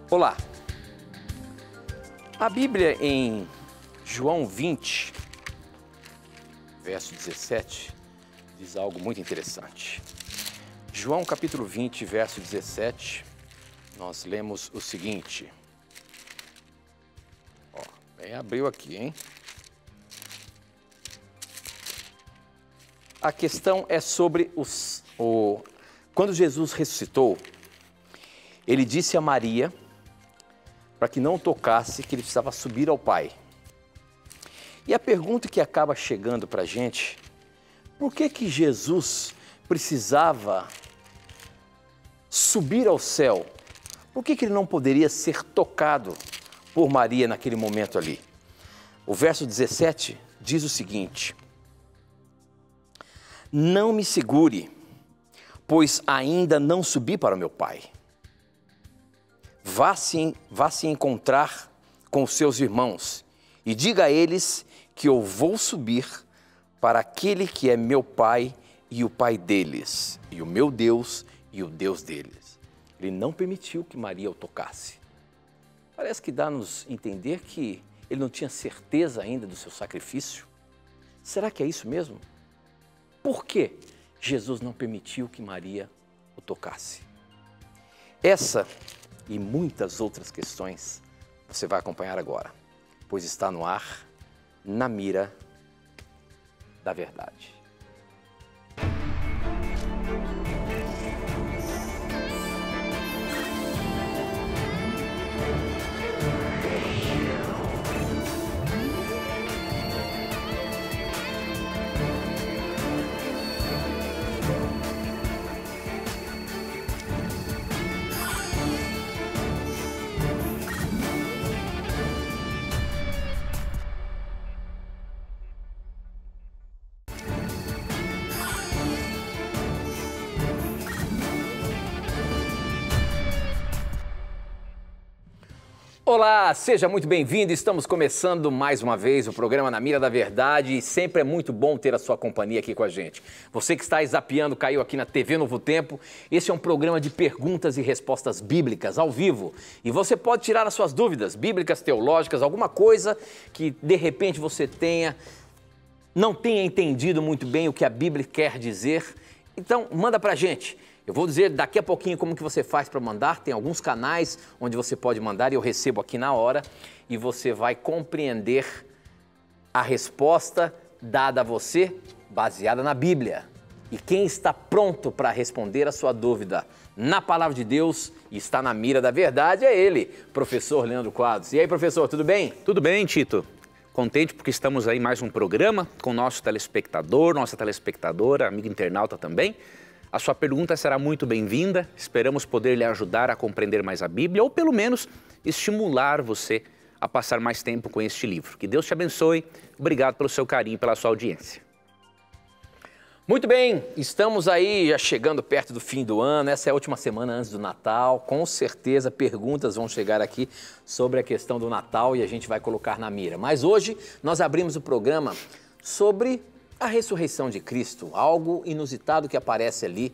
Olá! A Bíblia em João 20, verso 17, diz algo muito interessante. João capítulo 20, verso 17, nós lemos o seguinte. Abriu aqui, hein? A questão é sobre quando Jesus ressuscitou, ele disse a Maria, para que não tocasse, que ele precisava subir ao Pai. E a pergunta que acaba chegando para a gente, por que Jesus precisava subir ao céu? Por que ele não poderia ser tocado por Maria naquele momento ali? O verso 17 diz o seguinte: não me segure, pois ainda não subi para o meu Pai. Vá se encontrar com os seus irmãos e diga a eles que eu vou subir para aquele que é meu Pai e o Pai deles, e o meu Deus e o Deus deles. Ele não permitiu que Maria o tocasse. Parece que dá-nos entender que ele não tinha certeza ainda do seu sacrifício. Será que é isso mesmo? Por que Jesus não permitiu que Maria o tocasse? Essa e muitas outras questões você vai acompanhar agora, pois está no ar, Na Mira da Verdade. Olá, seja muito bem-vindo. Estamos começando mais uma vez o programa Na Mira da Verdade e sempre é muito bom ter a sua companhia aqui com a gente. Você que está zapeando, caiu aqui na TV Novo Tempo, esse é um programa de perguntas e respostas bíblicas ao vivo. E você pode tirar as suas dúvidas bíblicas, teológicas, alguma coisa que de repente você não tenha entendido muito bem o que a Bíblia quer dizer. Então, manda pra gente. Eu vou dizer daqui a pouquinho como que você faz para mandar, tem alguns canais onde você pode mandar e eu recebo aqui na hora e você vai compreender a resposta dada a você baseada na Bíblia. E quem está pronto para responder a sua dúvida na Palavra de Deus e está na mira da verdade é ele, professor Leandro Quadros. E aí, professor, tudo bem? Tudo bem, Tito. Contente porque estamos aí em mais um programa com o nosso telespectador, nossa telespectadora, amigo internauta também. A sua pergunta será muito bem-vinda, esperamos poder lhe ajudar a compreender mais a Bíblia ou pelo menos estimular você a passar mais tempo com este livro. Que Deus te abençoe, obrigado pelo seu carinho e pela sua audiência. Muito bem, estamos aí já chegando perto do fim do ano, essa é a última semana antes do Natal, com certeza perguntas vão chegar aqui sobre a questão do Natal e a gente vai colocar na mira. Mas hoje nós abrimos o programa sobre a ressurreição de Cristo, algo inusitado que aparece ali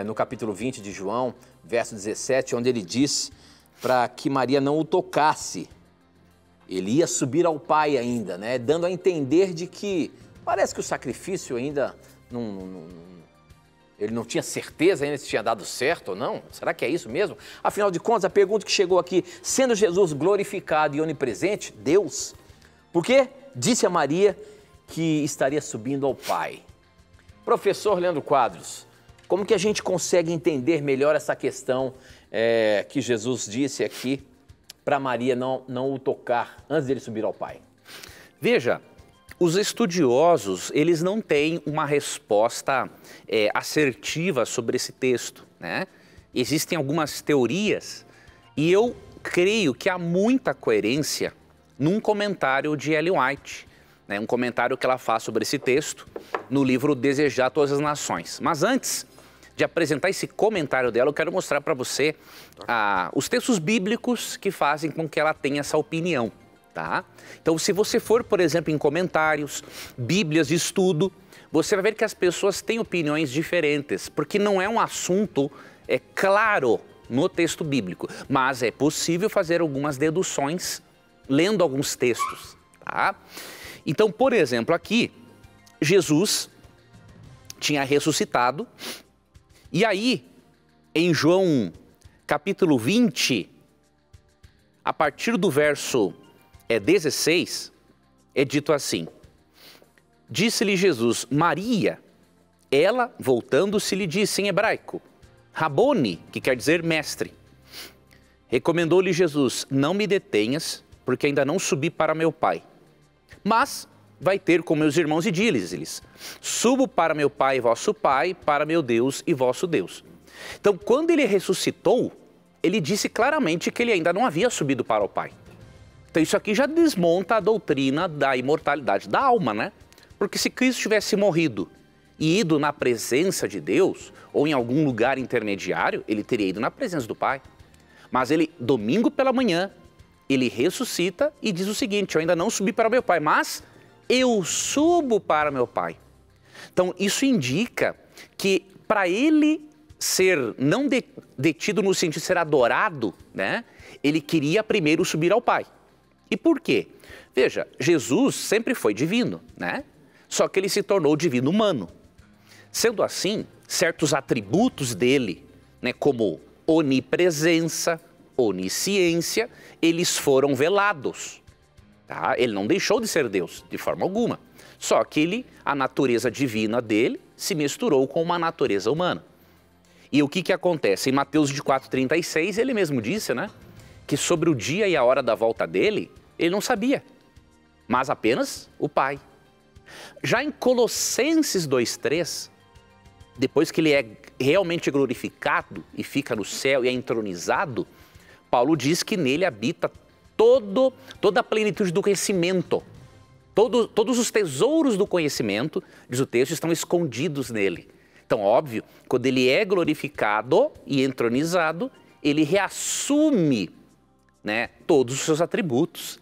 no capítulo 20 de João, verso 17, onde ele diz para que Maria não o tocasse. Ele ia subir ao Pai ainda, né? Dando a entender de que parece que o sacrifício ainda ele não tinha certeza ainda se tinha dado certo ou não. Será que é isso mesmo? Afinal de contas, a pergunta que chegou aqui, sendo Jesus glorificado e onipresente, Deus, por que disse a Maria que estaria subindo ao Pai? Professor Leandro Quadros, como que a gente consegue entender melhor essa questão que Jesus disse aqui para Maria não o tocar antes dele subir ao Pai? Veja, os estudiosos, eles não têm uma resposta assertiva sobre esse texto, né? Existem algumas teorias e eu creio que há muita coerência num comentário de Ellen White, né, um comentário que ela faz sobre esse texto no livro Desejar Todas as Nações. Mas antes de apresentar esse comentário dela, eu quero mostrar para você os textos bíblicos que fazem com que ela tenha essa opinião, tá? Então, se você for, por exemplo, em comentários, bíblias de estudo, você vai ver que as pessoas têm opiniões diferentes, porque não é um assunto claro no texto bíblico, mas é possível fazer algumas deduções lendo alguns textos, tá? Então, por exemplo, aqui, Jesus tinha ressuscitado, e aí, em João capítulo 20, a partir do verso 16, é dito assim: disse-lhe Jesus, Maria. Ela, voltando-se, lhe disse em hebraico, Rabone, que quer dizer mestre. Recomendou-lhe Jesus, não me detenhas, porque ainda não subi para meu Pai. Mas vai ter com meus irmãos e diz-lhes, subo para meu Pai e vosso Pai, para meu Deus e vosso Deus. Então, quando ele ressuscitou, ele disse claramente que ele ainda não havia subido para o Pai. Então, isso aqui já desmonta a doutrina da imortalidade da alma, né? Porque se Cristo tivesse morrido e ido na presença de Deus, ou em algum lugar intermediário, ele teria ido na presença do Pai. Mas ele, domingo pela manhã, ele ressuscita e diz o seguinte, eu ainda não subi para meu Pai, mas eu subo para meu Pai. Então, isso indica que para ele ser não detido no sentido de ser adorado, né? Ele queria primeiro subir ao Pai. E por quê? Veja, Jesus sempre foi divino, né? Só que ele se tornou divino humano. Sendo assim, certos atributos dele, né, como onipresença, onisciência, eles foram velados. Tá? Ele não deixou de ser Deus, de forma alguma. Só que a natureza divina dele se misturou com uma natureza humana. E o que acontece? Em Mateus 24:36, ele mesmo disse, né, que sobre o dia e a hora da volta dele, ele não sabia, mas apenas o Pai. Já em Colossenses 2:3, depois que ele é realmente glorificado e fica no céu e é entronizado, Paulo diz que nele habita toda a plenitude do conhecimento. Todos os tesouros do conhecimento, diz o texto, estão escondidos nele. Então, óbvio, quando ele é glorificado e entronizado, ele reassume, né, todos os seus atributos.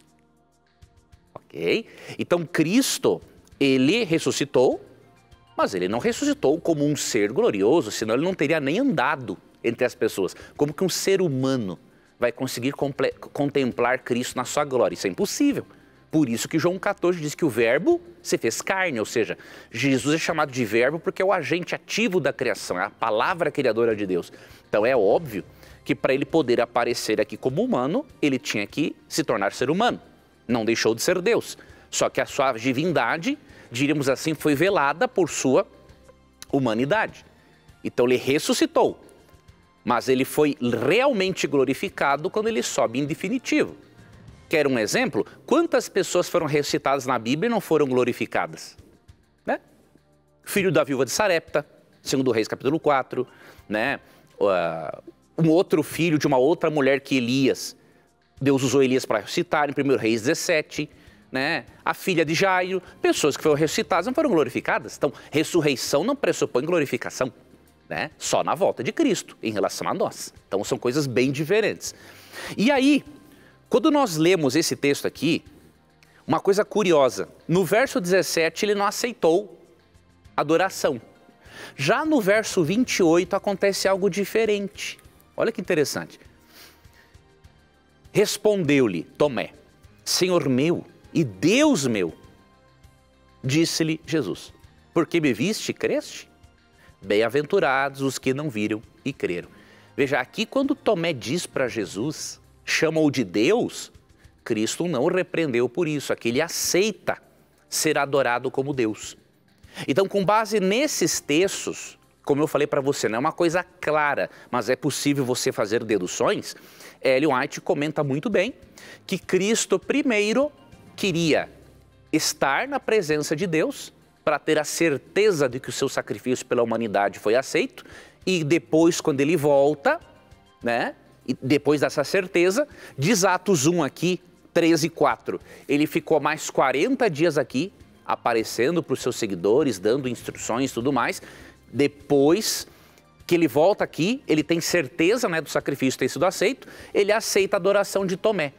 Ok? Então, Cristo, ele ressuscitou, mas ele não ressuscitou como um ser glorioso, senão ele não teria nem andado entre as pessoas. Como que um ser humano vai conseguir contemplar Cristo na sua glória? Isso é impossível. Por isso que João 14 diz que o verbo se fez carne, ou seja, Jesus é chamado de verbo porque é o agente ativo da criação, é a palavra criadora de Deus. Então é óbvio que para ele poder aparecer aqui como humano, ele tinha que se tornar ser humano. Não deixou de ser Deus. Só que a sua divindade, diríamos assim, foi velada por sua humanidade. Então ele ressuscitou, mas ele foi realmente glorificado quando ele sobe em definitivo. Quer um exemplo? Quantas pessoas foram ressuscitadas na Bíblia e não foram glorificadas? Né? Filho da viúva de Sarepta, 2 Reis capítulo 4, né? Um outro filho de uma outra mulher que Elias, Deus usou Elias para ressuscitar em 1 Reis 17, né? A filha de Jairo, pessoas que foram ressuscitadas não foram glorificadas. Então, ressurreição não pressupõe glorificação, né? Só na volta de Cristo em relação a nós. Então, são coisas bem diferentes. E aí, quando nós lemos esse texto aqui, uma coisa curiosa, no verso 17 ele não aceitou adoração. Já no verso 28 acontece algo diferente. Olha que interessante. Respondeu-lhe Tomé, Senhor meu e Deus meu, disse-lhe Jesus, porque me viste e creste? Bem-aventurados os que não viram e creram. Veja, aqui quando Tomé diz para Jesus, chama-o de Deus, Cristo não o repreendeu por isso, aqui ele aceita ser adorado como Deus. Então, com base nesses textos, como eu falei para você, não é uma coisa clara, mas é possível você fazer deduções, Ellen White comenta muito bem que Cristo primeiro queria estar na presença de Deus para ter a certeza de que o seu sacrifício pela humanidade foi aceito e depois, quando ele volta, né? E depois dessa certeza, diz Atos 1 aqui, 13 e 4, ele ficou mais 40 dias aqui, aparecendo para os seus seguidores, dando instruções e tudo mais. Depois que ele volta aqui, ele tem certeza, né, do sacrifício ter sido aceito, ele aceita a adoração de Tomé.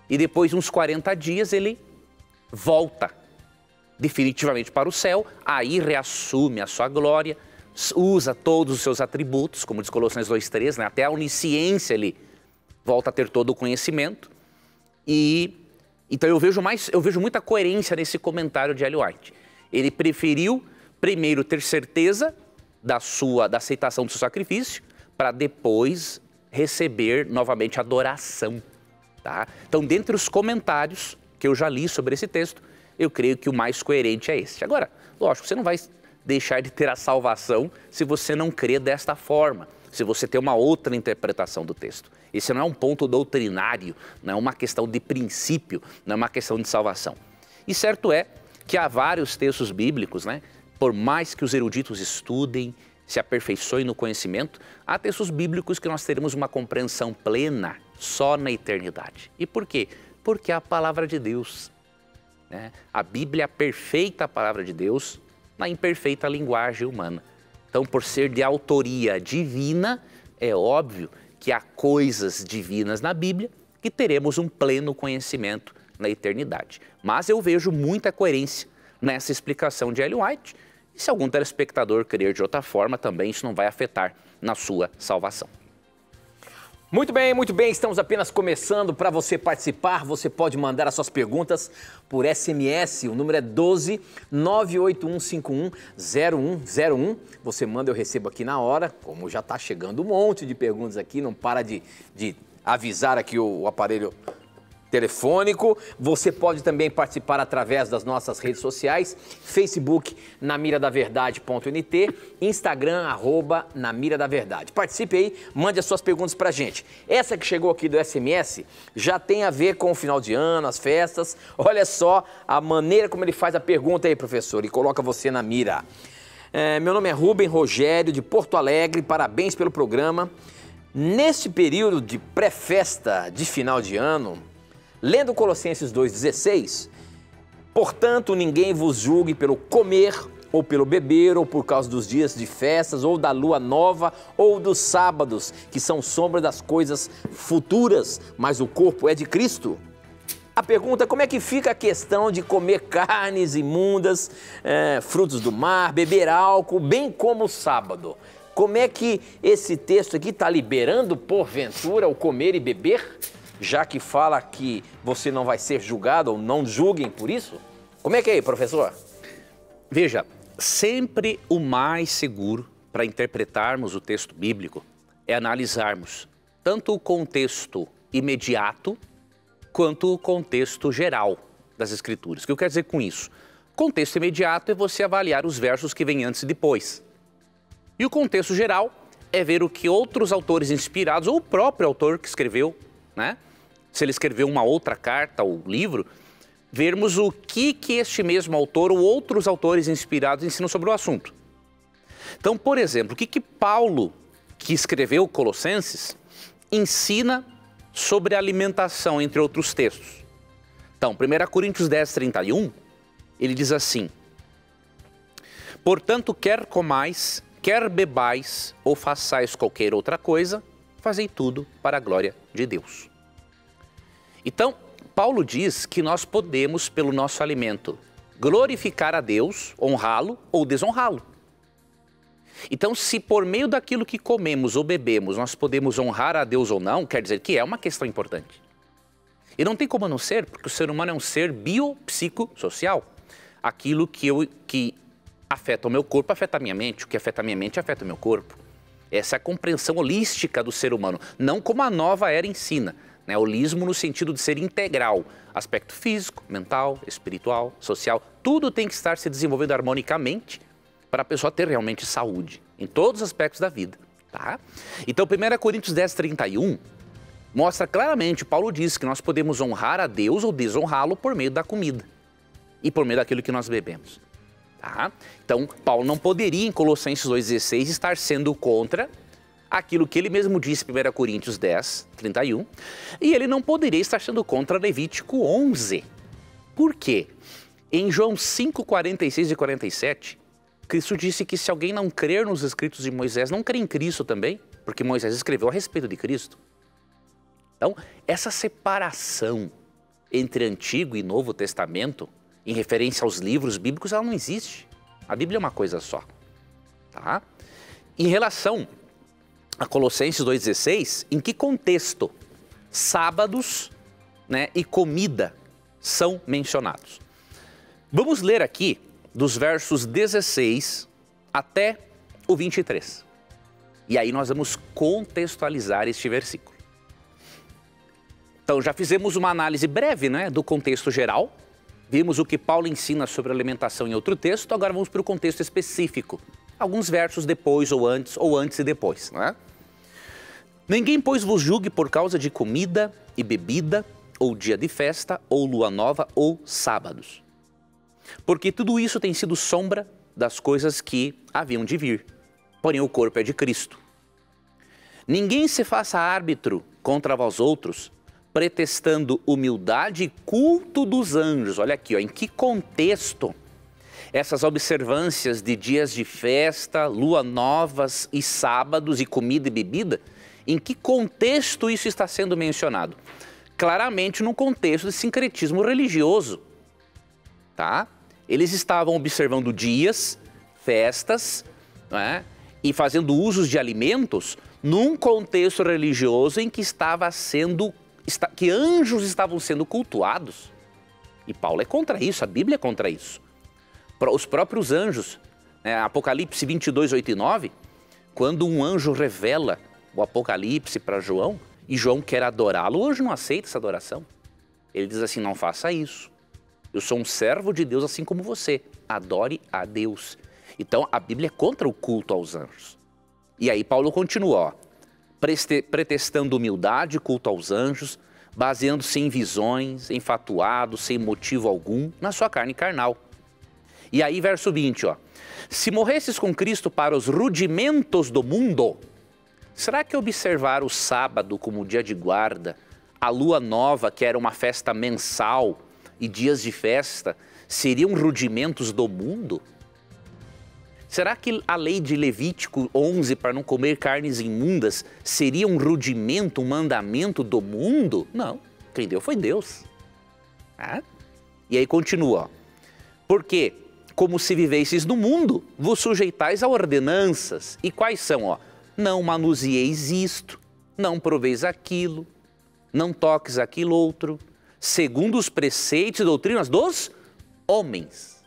E depois de uns 40 dias ele volta definitivamente para o céu, aí reassume a sua glória, usa todos os seus atributos, como diz Colossenses 2:3, né? Até a onisciência ele volta a ter todo o conhecimento. E então eu vejo muita coerência nesse comentário de Ellen White. Ele preferiu primeiro ter certeza da aceitação do seu sacrifício, para depois receber novamente adoração. Tá? Então, dentre os comentários que eu já li sobre esse texto, eu creio que o mais coerente é esse. Agora, lógico, você não vai deixar de ter a salvação se você não crê desta forma, se você tem uma outra interpretação do texto. Esse não é um ponto doutrinário, não é uma questão de princípio, não é uma questão de salvação. E certo é que há vários textos bíblicos, né? Por mais que os eruditos estudem, se aperfeiçoem no conhecimento, há textos bíblicos que nós teremos uma compreensão plena só na eternidade. E por quê? Porque é a palavra de Deus. Né? A Bíblia é a perfeita palavra de Deus na imperfeita linguagem humana. Então, por ser de autoria divina, é óbvio que há coisas divinas na Bíblia que teremos um pleno conhecimento na eternidade. Mas eu vejo muita coerência nessa explicação de Ellen White. E se algum telespectador crer de outra forma, também isso não vai afetar na sua salvação. Muito bem, estamos apenas começando. Para você participar, você pode mandar as suas perguntas por SMS, o número é 12 98151 0101. Você manda, eu recebo aqui na hora, como já está chegando um monte de perguntas aqui, não para de avisar aqui o aparelho telefônico. Você pode também participar através das nossas redes sociais, Facebook, namiradaverdade.nt, Instagram, @namiradaverdade. Participe aí, mande as suas perguntas pra gente. Essa que chegou aqui do SMS já tem a ver com o final de ano, as festas. Olha só a maneira como ele faz a pergunta aí, professor, e coloca você na mira. Meu nome é Rubem Rogério, de Porto Alegre, parabéns pelo programa. Neste período de pré-festa de final de ano, lendo Colossenses 2,16, portanto, ninguém vos julgue pelo comer, ou pelo beber, ou por causa dos dias de festas, ou da lua nova, ou dos sábados, que são sombra das coisas futuras, mas o corpo é de Cristo. A pergunta é como é que fica a questão de comer carnes imundas, frutos do mar, beber álcool, bem como o sábado. Como é que esse texto aqui está liberando, porventura, o comer e beber? Já que fala que você não vai ser julgado ou não julguem por isso? Como é que é aí, professor? Veja, sempre o mais seguro para interpretarmos o texto bíblico é analisarmos tanto o contexto imediato quanto o contexto geral das Escrituras. O que eu quero dizer com isso? Contexto imediato é você avaliar os versos que vêm antes e depois. E o contexto geral é ver o que outros autores inspirados, ou o próprio autor que escreveu, né? Se ele escreveu uma outra carta ou livro, vermos o que este mesmo autor ou outros autores inspirados ensinam sobre o assunto. Então, por exemplo, o que Paulo, que escreveu Colossenses, ensina sobre alimentação, entre outros textos? Então, 1 Coríntios 10:31, ele diz assim: portanto, quer comais, quer bebais ou façais qualquer outra coisa, fazei tudo para a glória de Deus. Então, Paulo diz que nós podemos, pelo nosso alimento, glorificar a Deus, honrá-lo ou desonrá-lo. Então, se por meio daquilo que comemos ou bebemos nós podemos honrar a Deus ou não, quer dizer que é uma questão importante. E não tem como não ser, porque o ser humano é um ser biopsicossocial. Aquilo que afeta o meu corpo afeta a minha mente, o que afeta a minha mente afeta o meu corpo. Essa é a compreensão holística do ser humano, não como a nova era ensina. Né, holismo no sentido de ser integral, aspecto físico, mental, espiritual, social, tudo tem que estar se desenvolvendo harmonicamente para a pessoa ter realmente saúde, em todos os aspectos da vida. Tá? Então, 1 Coríntios 10:31 mostra claramente, Paulo diz que nós podemos honrar a Deus ou desonrá-lo por meio da comida e por meio daquilo que nós bebemos. Tá? Então, Paulo não poderia, em Colossenses 2,16, estar sendo contra aquilo que ele mesmo disse em 1 Coríntios 10:31, e ele não poderia estar sendo contra Levítico 11. Por quê? Em João 5:46 e 47, Cristo disse que se alguém não crer nos escritos de Moisés, não crê em Cristo também, porque Moisés escreveu a respeito de Cristo. Então, essa separação entre Antigo e Novo Testamento, em referência aos livros bíblicos, ela não existe. A Bíblia é uma coisa só. Tá? Em relação a Colossenses 2,16, em que contexto sábados, né, e comida são mencionados? Vamos ler aqui dos versos 16 até o 23. E aí nós vamos contextualizar este versículo. Então já fizemos uma análise breve, né, do contexto geral. Vimos o que Paulo ensina sobre alimentação em outro texto, agora vamos para o contexto específico. Alguns versos depois ou antes e depois, não é? Ninguém, pois, vos julgue por causa de comida e bebida, ou dia de festa, ou lua nova, ou sábados. Porque tudo isso tem sido sombra das coisas que haviam de vir. Porém, o corpo é de Cristo. Ninguém se faça árbitro contra vós outros, pretextando humildade e culto dos anjos. Olha aqui, ó, em que contexto essas observâncias de dias de festa, lua novas e sábados e comida e bebida, em que contexto isso está sendo mencionado? Claramente no contexto de sincretismo religioso, tá? Eles estavam observando dias, festas, né, e fazendo usos de alimentos num contexto religioso em que que anjos estavam sendo cultuados. E Paulo é contra isso, a Bíblia é contra isso. Os próprios anjos, né, Apocalipse 22, 8 e 9, quando um anjo revela o Apocalipse para João, e João quer adorá-lo, o anjo não aceita essa adoração. Ele diz assim, não faça isso. Eu sou um servo de Deus assim como você. Adore a Deus. Então a Bíblia é contra o culto aos anjos. E aí Paulo continua, ó, pretextando humildade, culto aos anjos, baseando-se em visões, enfatuados, sem motivo algum, na sua carne carnal. E aí verso 20, ó, se morresses com Cristo para os rudimentos do mundo, será que observar o sábado como dia de guarda, a lua nova, que era uma festa mensal, e dias de festa, seriam rudimentos do mundo? Será que a lei de Levítico 11 para não comer carnes imundas seria um rudimento, um mandamento do mundo? Não, quem deu foi Deus. E aí continua, porque como se vivesseis no mundo, vos sujeitais a ordenanças. E quais são? Ó? Não manusieis isto, não proveis aquilo, não toques aquilo outro, segundo os preceitos e doutrinas dos homens.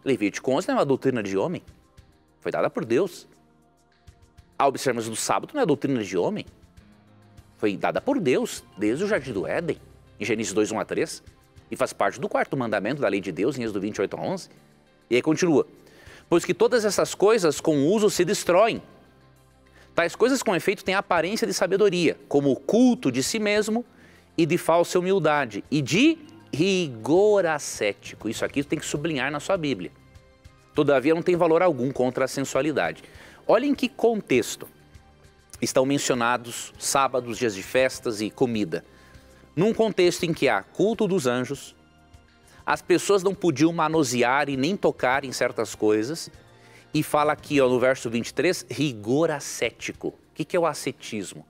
Levítico 11 não é uma doutrina de homem, foi dada por Deus. A observância do sábado não é doutrina de homem, foi dada por Deus desde o Jardim do Éden, em Gênesis 2, 1 a 3, e faz parte do quarto mandamento da lei de Deus, em Êxodo 28 a 11. E aí continua, pois que todas essas coisas com o uso se destroem. Tais coisas com efeito têm a aparência de sabedoria, como o culto de si mesmo e de falsa humildade e de rigor ascético. Isso aqui tem que sublinhar na sua Bíblia. Todavia não tem valor algum contra a sensualidade. Olha em que contexto estão mencionados sábados, dias de festas e comida. Num contexto em que há culto dos anjos, as pessoas não podiam manusear e nem tocar em certas coisas, e fala aqui ó, no verso 23, rigor ascético. O que é o ascetismo?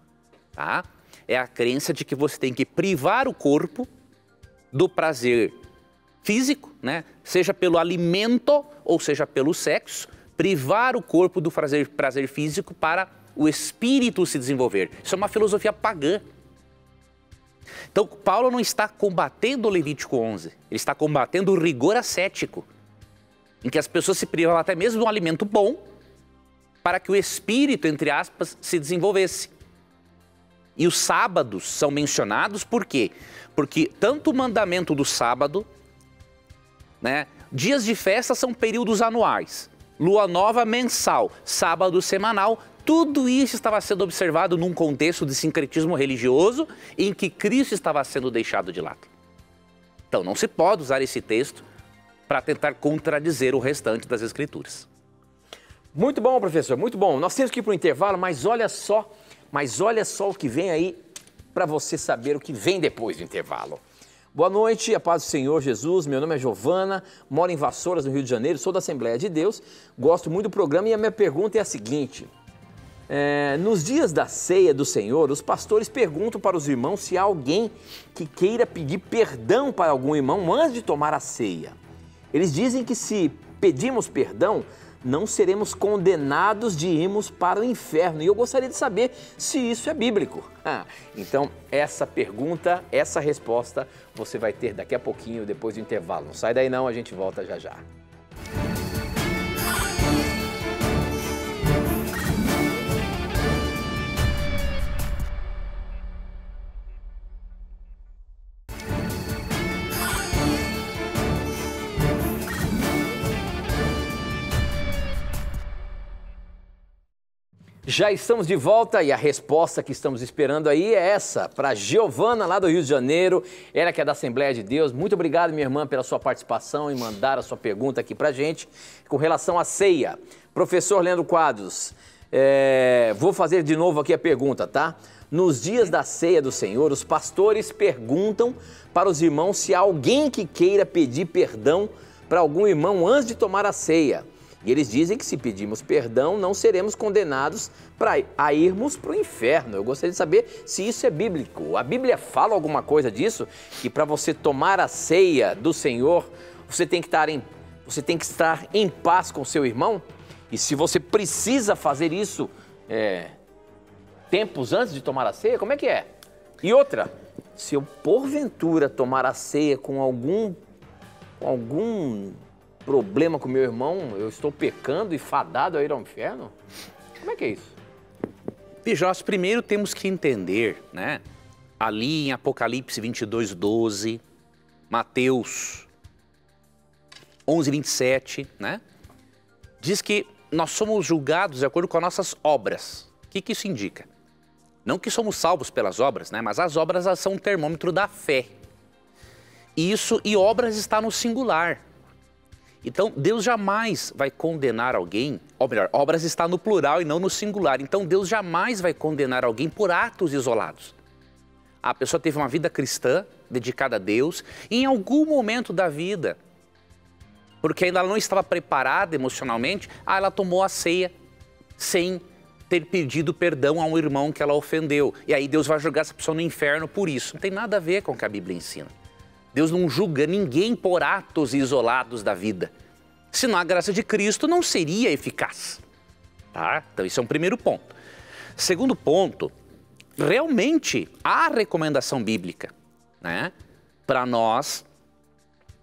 Tá? É a crença de que você tem que privar o corpo do prazer físico, né? Seja pelo alimento ou seja pelo sexo, privar o corpo do prazer físico para o espírito se desenvolver. Isso é uma filosofia pagã. Então, Paulo não está combatendo o Levítico 11, ele está combatendo o rigor ascético, em que as pessoas se privavam até mesmo de um alimento bom para que o espírito, entre aspas, se desenvolvesse. E os sábados são mencionados por quê? Porque tanto o mandamento do sábado, né, dias de festa são períodos anuais, lua nova mensal, sábado semanal, tudo isso estava sendo observado num contexto de sincretismo religioso em que Cristo estava sendo deixado de lado. Então não se pode usar esse texto para tentar contradizer o restante das Escrituras. Muito bom, professor, muito bom. Nós temos que ir para o intervalo, mas olha só o que vem aí para você saber o que vem depois do intervalo. Boa noite, a paz do Senhor Jesus, meu nome é Giovana, moro em Vassouras, no Rio de Janeiro, sou da Assembleia de Deus, gosto muito do programa e a minha pergunta é a seguinte, nos dias da ceia do Senhor, os pastores perguntam para os irmãos se há alguém que queira pedir perdão para algum irmão antes de tomar a ceia. Eles dizem que se pedimos perdão, não seremos condenados de irmos para o inferno. E eu gostaria de saber se isso é bíblico. Então, essa pergunta, essa resposta, você vai ter daqui a pouquinho, depois do intervalo. Não sai daí não, a gente volta já já. Já estamos de volta e a resposta que estamos esperando aí é essa, para Giovana, lá do Rio de Janeiro, ela que é da Assembleia de Deus. Muito obrigado, minha irmã, pela sua participação e mandar a sua pergunta aqui para a gente com relação à ceia. Professor Leandro Quadros, vou fazer de novo aqui a pergunta, tá? Nos dias da ceia do Senhor, os pastores perguntam para os irmãos se há alguém que queira pedir perdão para algum irmão antes de tomar a ceia. E eles dizem que se pedirmos perdão, não seremos condenados a irmos para o inferno. Eu gostaria de saber se isso é bíblico. A Bíblia fala alguma coisa disso? Que para você tomar a ceia do Senhor, você tem que estar em paz com o seu irmão? E se você precisa fazer isso tempos antes de tomar a ceia, como é que é? E outra, se eu porventura tomar a ceia com algum problema com meu irmão, eu estou pecando e fadado a ir ao inferno? Como é que é isso? Veja, nós primeiro temos que entender, né? Ali em Apocalipse 22:12, Mateus 11:27, né? Diz que nós somos julgados de acordo com as nossas obras. O que isso indica? Não que somos salvos pelas obras, né? Mas as obras são um termômetro da fé. Isso, e obras está no singular. Então, Deus jamais vai condenar alguém, ou melhor, obras está no plural e não no singular. Então, Deus jamais vai condenar alguém por atos isolados. A pessoa teve uma vida cristã, dedicada a Deus, e em algum momento da vida, porque ainda ela não estava preparada emocionalmente, ela tomou a ceia sem ter pedido perdão a um irmão que ela ofendeu. E aí Deus vai jogar essa pessoa no inferno por isso. Não tem nada a ver com o que a Bíblia ensina. Deus não julga ninguém por atos isolados da vida. Senão a graça de Cristo não seria eficaz. Tá? Então esse é um primeiro ponto. Segundo ponto, realmente há recomendação bíblica, né? Para nós,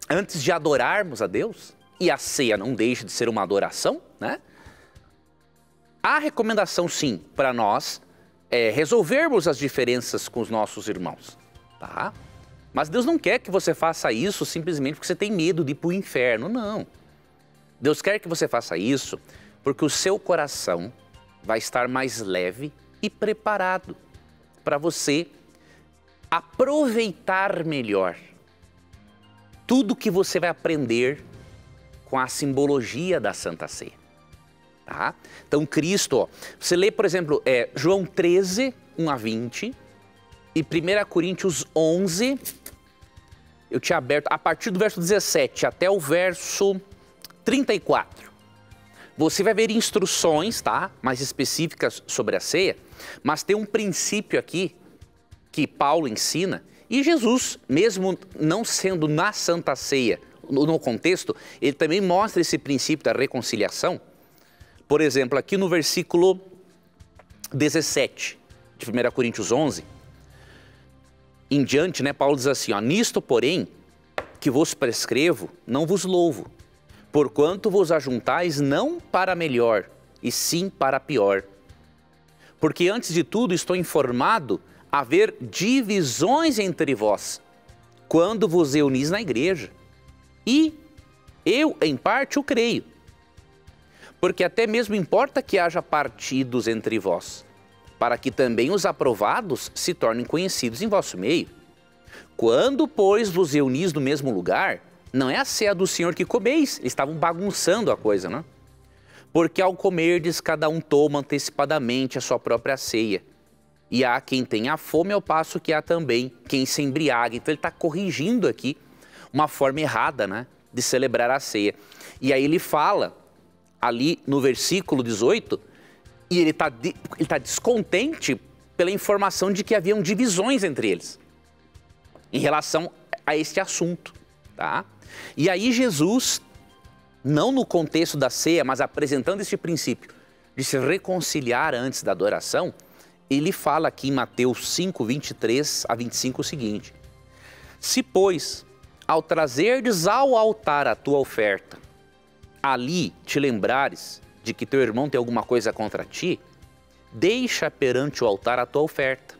antes de adorarmos a Deus, e a ceia não deixa de ser uma adoração, né? Há recomendação sim para nós resolvermos as diferenças com os nossos irmãos, tá? Mas Deus não quer que você faça isso simplesmente porque você tem medo de ir para o inferno, não. Deus quer que você faça isso porque o seu coração vai estar mais leve e preparado para você aproveitar melhor tudo que você vai aprender com a simbologia da Santa Ceia. Tá? Então Cristo, você lê, por exemplo, João 13, 1-20 e 1 Coríntios 11, eu tinha aberto a partir do verso 17 até o verso 34. Você vai ver instruções, tá? Mais específicas sobre a ceia, mas tem um princípio aqui que Paulo ensina e Jesus, mesmo não sendo na Santa Ceia, no contexto, ele também mostra esse princípio da reconciliação. Por exemplo, aqui no versículo 17 de 1 Coríntios 11, em diante, né, Paulo diz assim, ó, nisto, porém, que vos prescrevo, não vos louvo, porquanto vos ajuntais não para melhor, e sim para pior. Porque antes de tudo estou informado haver divisões entre vós, quando vos reunis na igreja. E eu, em parte, o creio. Porque até mesmo importa que haja partidos entre vós, para que também os aprovados se tornem conhecidos em vosso meio. Quando, pois, vos reunis no mesmo lugar, não é a ceia do Senhor que comeis. Eles estavam bagunçando a coisa, né? Porque ao comerdes, cada um toma antecipadamente a sua própria ceia. E há quem tenha fome, ao passo que há também quem se embriague. Então ele está corrigindo aqui uma forma errada, né, de celebrar a ceia. E aí ele fala, ali no versículo 18, e ele tá descontente pela informação de que haviam divisões entre eles em relação a este assunto, tá? E aí Jesus, não no contexto da ceia, mas apresentando esse princípio de se reconciliar antes da adoração, ele fala aqui em Mateus 5, 23 a 25 o seguinte: se, pois, ao trazerdes ao altar a tua oferta, ali te lembrares de que teu irmão tem alguma coisa contra ti, deixa perante o altar a tua oferta.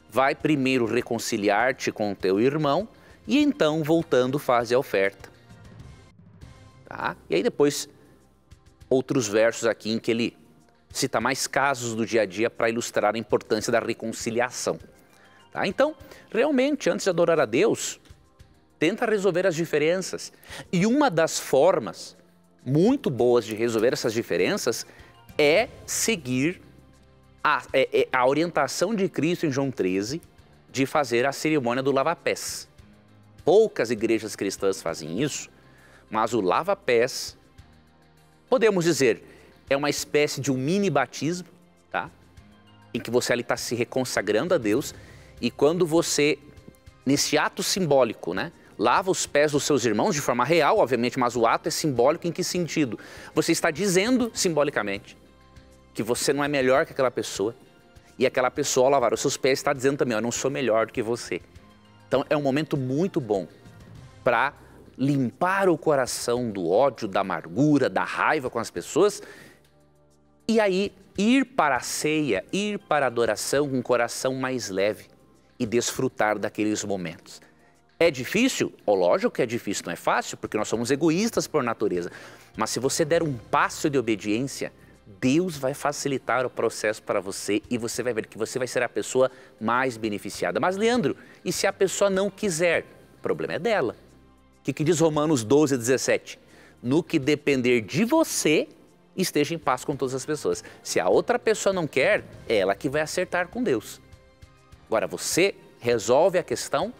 Vai primeiro reconciliar-te com o teu irmão e então, voltando, faze a oferta. Tá? E aí depois, outros versos aqui em que ele cita mais casos do dia a dia para ilustrar a importância da reconciliação. Tá? Então, realmente, antes de adorar a Deus, tenta resolver as diferenças. E uma das formas muito boas de resolver essas diferenças é seguir a orientação de Cristo em João 13 de fazer a cerimônia do lava-pés. Poucas igrejas cristãs fazem isso, mas o lava-pés, podemos dizer, é uma espécie de um mini batismo, tá? Em que você ali está se reconsagrando a Deus e quando você, nesse ato simbólico, né, lava os pés dos seus irmãos de forma real, obviamente, mas o ato é simbólico em que sentido? Você está dizendo simbolicamente que você não é melhor que aquela pessoa e aquela pessoa, ao lavar os seus pés, está dizendo também, eu não sou melhor do que você. Então é um momento muito bom para limpar o coração do ódio, da amargura, da raiva com as pessoas e aí ir para a ceia, ir para a adoração com um coração mais leve e desfrutar daqueles momentos. É difícil? Lógico que é difícil, não é fácil, porque nós somos egoístas por natureza. Mas se você der um passo de obediência, Deus vai facilitar o processo para você e você vai ver que você vai ser a pessoa mais beneficiada. Mas, Leandro, e se a pessoa não quiser? O problema é dela. O que diz Romanos 12, 17? No que depender de você, esteja em paz com todas as pessoas. Se a outra pessoa não quer, é ela que vai acertar com Deus. Agora, você resolve a questão,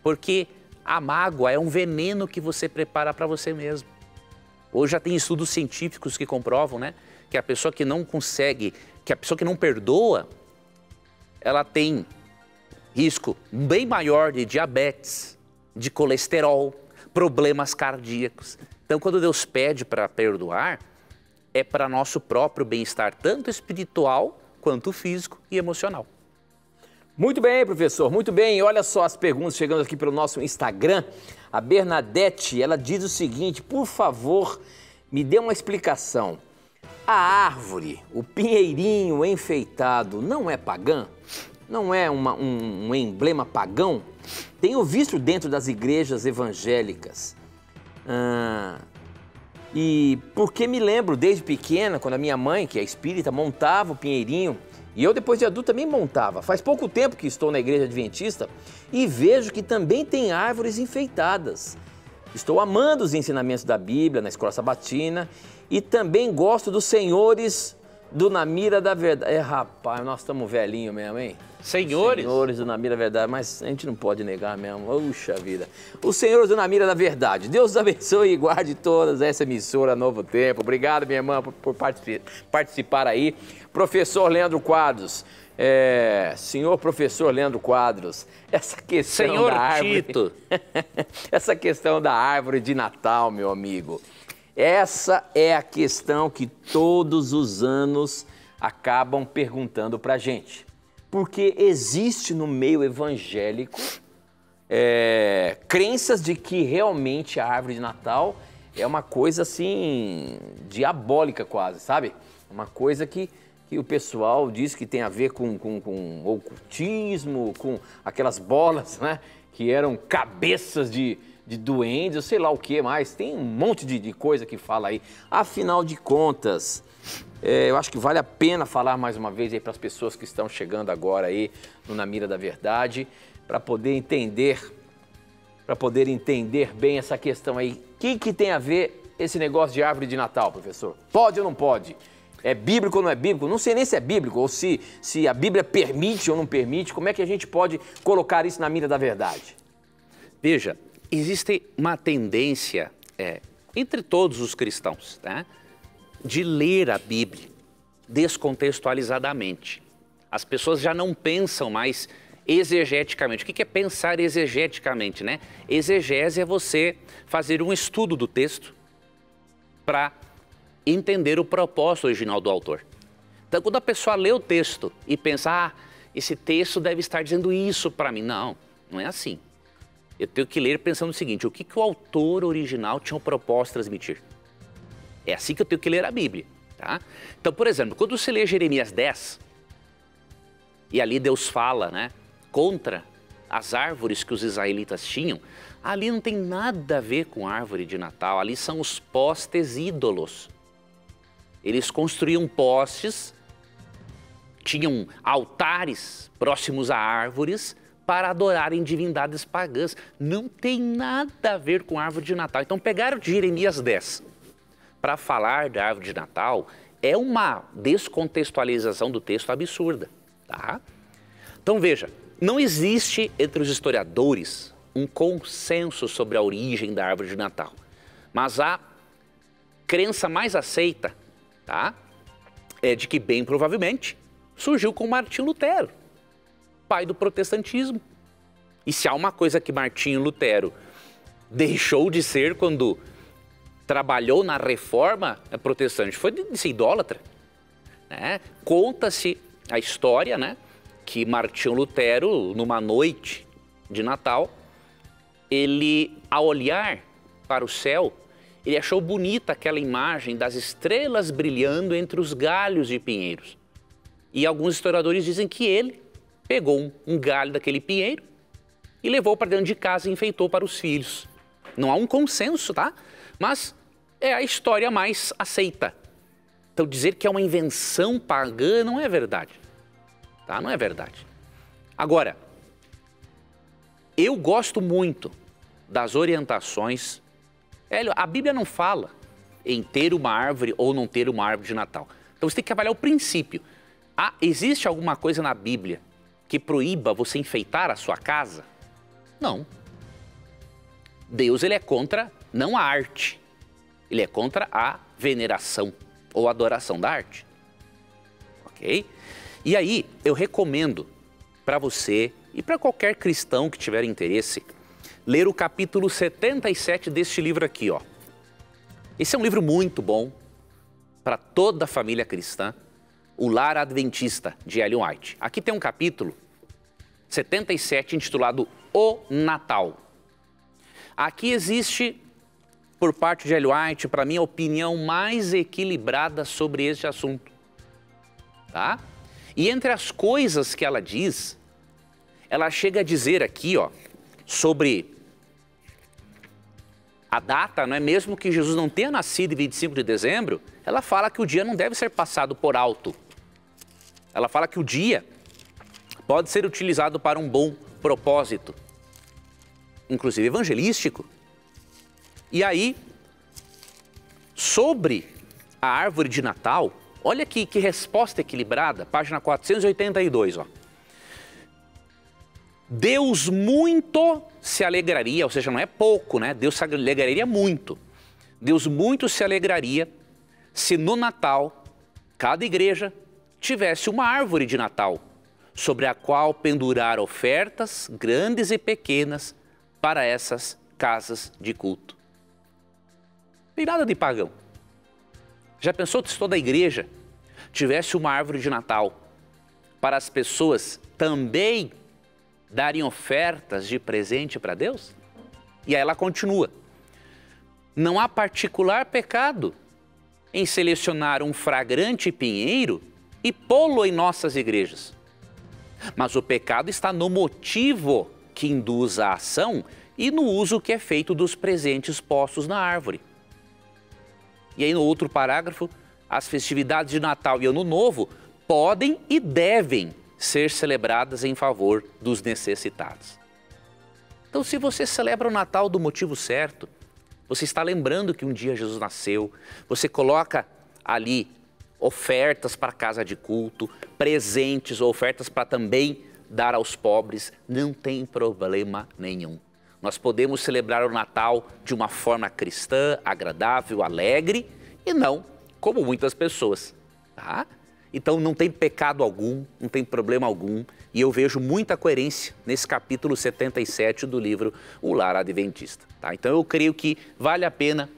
porque a mágoa é um veneno que você prepara para você mesmo. Hoje já tem estudos científicos que comprovam, né, que a pessoa que não consegue, que a pessoa que não perdoa, ela tem risco bem maior de diabetes, de colesterol, problemas cardíacos. Então, quando Deus pede para perdoar, é para nosso próprio bem-estar, tanto espiritual quanto físico e emocional. Muito bem, professor, muito bem. Olha só as perguntas chegando aqui pelo nosso Instagram. A Bernadette, ela diz o seguinte: por favor, me dê uma explicação. A árvore, o pinheirinho enfeitado, não é pagã? Não é um emblema pagão? Tenho visto dentro das igrejas evangélicas. E porque me lembro desde pequena, quando a minha mãe, que é espírita, montava o pinheirinho, e eu depois de adulto também montava. Faz pouco tempo que estou na igreja adventista e vejo que também tem árvores enfeitadas. Estou amando os ensinamentos da Bíblia na escola sabatina e também gosto dos senhores do Na Mira da Verdade. Rapaz, nós estamos velhinhos mesmo, hein? Senhores? Senhores do Na Mira da Verdade, mas a gente não pode negar mesmo. Puxa vida. Os senhores do Na Mira da Verdade. Deus os abençoe e guarde todas essa emissora Novo Tempo. Obrigado, minha irmã, por participar aí. Professor Leandro Quadros. Senhor professor Leandro Quadros, essa questão Senhor da árvore... Tito. Essa questão da árvore de Natal, meu amigo. Essa é a questão que todos os anos acabam perguntando pra gente. Porque existe no meio evangélico crenças de que realmente a árvore de Natal é uma coisa assim, diabólica quase, sabe? Uma coisa que o pessoal diz que tem a ver com ocultismo, com aquelas bolas, né? Que eram cabeças de duendes, sei lá o que mais. Tem um monte de coisa que fala aí. Afinal de contas, eu acho que vale a pena falar mais uma vez aí para as pessoas que estão chegando agora aí no Na Mira da Verdade, para poder entender bem essa questão aí. O que tem a ver esse negócio de árvore de Natal, professor? Pode ou não pode? É bíblico ou não é bíblico? Não sei nem se é bíblico ou se a Bíblia permite ou não permite. Como é que a gente pode colocar isso na mira da verdade? Veja, existe uma tendência entre todos os cristãos, tá? De ler a Bíblia descontextualizadamente. As pessoas já não pensam mais exegeticamente. O que é pensar exegeticamente, né? Exegese é você fazer um estudo do texto para entender o propósito original do autor. Então, quando a pessoa lê o texto e pensa, esse texto deve estar dizendo isso para mim. Não, não é assim. Eu tenho que ler pensando o seguinte, o que o autor original tinha o propósito de transmitir? É assim que eu tenho que ler a Bíblia, tá? Então, por exemplo, quando você lê Jeremias 10, e ali Deus fala, né, contra as árvores que os israelitas tinham, ali não tem nada a ver com árvore de Natal, ali são os postes ídolos. Eles construíam postes, tinham altares próximos a árvores para adorarem divindades pagãs. Não tem nada a ver com árvore de Natal. Então pegaram Jeremias 10 para falar da árvore de Natal, é uma descontextualização do texto absurda, tá? Então veja, não existe entre os historiadores um consenso sobre a origem da árvore de Natal, mas a crença mais aceita, tá, é de que bem provavelmente surgiu com Martinho Lutero, pai do protestantismo. E se há uma coisa que Martinho Lutero deixou de ser quando trabalhou na reforma protestante, foi de ser idólatra, né? Conta-se a história, né, que Martinho Lutero, numa noite de Natal, ele, ao olhar para o céu, ele achou bonita aquela imagem das estrelas brilhando entre os galhos de pinheiros. E alguns historiadores dizem que ele pegou um galho daquele pinheiro e levou para dentro de casa e enfeitou para os filhos. Não há um consenso, tá? Mas é a história mais aceita. Então dizer que é uma invenção pagã não é verdade. Tá? Não é verdade. Agora, eu gosto muito das orientações. A Bíblia não fala em ter uma árvore ou não ter uma árvore de Natal. Então você tem que avaliar o princípio. Existe alguma coisa na Bíblia que proíba você enfeitar a sua casa? Não. Deus, ele é contra não a arte, ele é contra a veneração ou adoração da arte. Ok? E aí, eu recomendo para você e para qualquer cristão que tiver interesse, ler o capítulo 77 deste livro aqui, ó. Esse é um livro muito bom para toda a família cristã, O Lar Adventista, de Ellen White. Aqui tem um capítulo 77 intitulado O Natal. Aqui existe, por parte de Ellen White, para mim, a opinião mais equilibrada sobre este assunto, tá? E entre as coisas que ela diz, ela chega a dizer aqui, ó, sobre a data, não é mesmo que Jesus não tenha nascido em 25 de dezembro, ela fala que o dia não deve ser passado por alto. Ela fala que o dia pode ser utilizado para um bom propósito, inclusive evangelístico. E aí, sobre a árvore de Natal, olha aqui que resposta equilibrada, página 482, ó. Deus muito se alegraria, ou seja, não é pouco, né? Deus se alegraria muito. Deus muito se alegraria se no Natal cada igreja tivesse uma árvore de Natal, sobre a qual pendurar ofertas grandes e pequenas para essas casas de culto. Não tem nada de pagão. Já pensou se toda a igreja tivesse uma árvore de Natal para as pessoas também darem ofertas de presente para Deus? E aí ela continua. Não há particular pecado em selecionar um fragrante pinheiro e pô-lo em nossas igrejas. Mas o pecado está no motivo que induz a ação e no uso que é feito dos presentes postos na árvore. E aí no outro parágrafo, as festividades de Natal e Ano Novo podem e devem ser celebradas em favor dos necessitados. Então, se você celebra o Natal do motivo certo, você está lembrando que um dia Jesus nasceu, você coloca ali ofertas para a casa de culto, presentes ou ofertas para também dar aos pobres, não tem problema nenhum. Nós podemos celebrar o Natal de uma forma cristã, agradável, alegre e não como muitas pessoas, tá? Então não tem pecado algum, não tem problema algum e eu vejo muita coerência nesse capítulo 77 do livro O Lar Adventista, tá? Então eu creio que vale a pena